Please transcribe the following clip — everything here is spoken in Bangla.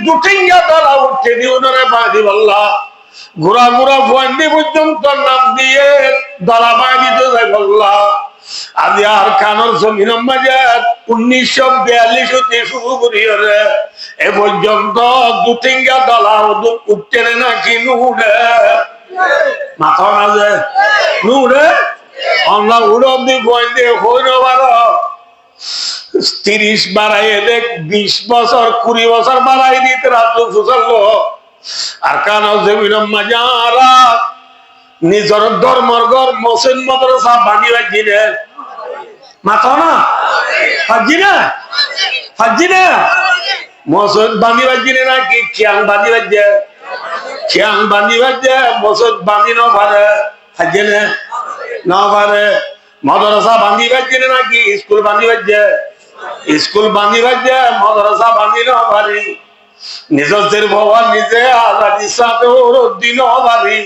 দুটিঙ্গা দলা উঠতে দিও না রে বাদি বল্লা ঘোরা ঘোরা ফন্ডি পর্যন্ত নাম দিয়ে দলা বাঁ দিতে যায় বল্লা আজ আর কানর জমিন বাজার 1942 হতে শুরু করি রে এ পর্যন্ত দুটিঙ্গা দলা উঠতে নাকি নুড়ে মাথা না যে নুড়ে আমরা উড়ব দি ফন্ডি হইল 30 বাড়াইয়ে দেখ 20 বছর 20 বছর বাড়াই দিতে রাত ফুসললো আর কান জমিন মাজারা নিজের ধর্মর ঘর মসজিদ মাদ্রাসা বানি বাজি রে মাথা না হাজি না হাজি না মসজিদ বানি বাজি রে নাকি খিয়াং বানি বাজে খিয়াং বানি বাজে মসজিদ বানি না পারে হাজি না পারে মাদ্রাসা বানি বাজি রে নাকি স্কুল বানি বাজে স্কুল বানি বাজে মাদ্রাসা বানি না পারি নিজের ভগবান নিজে আজাদি সাথে দিন পারি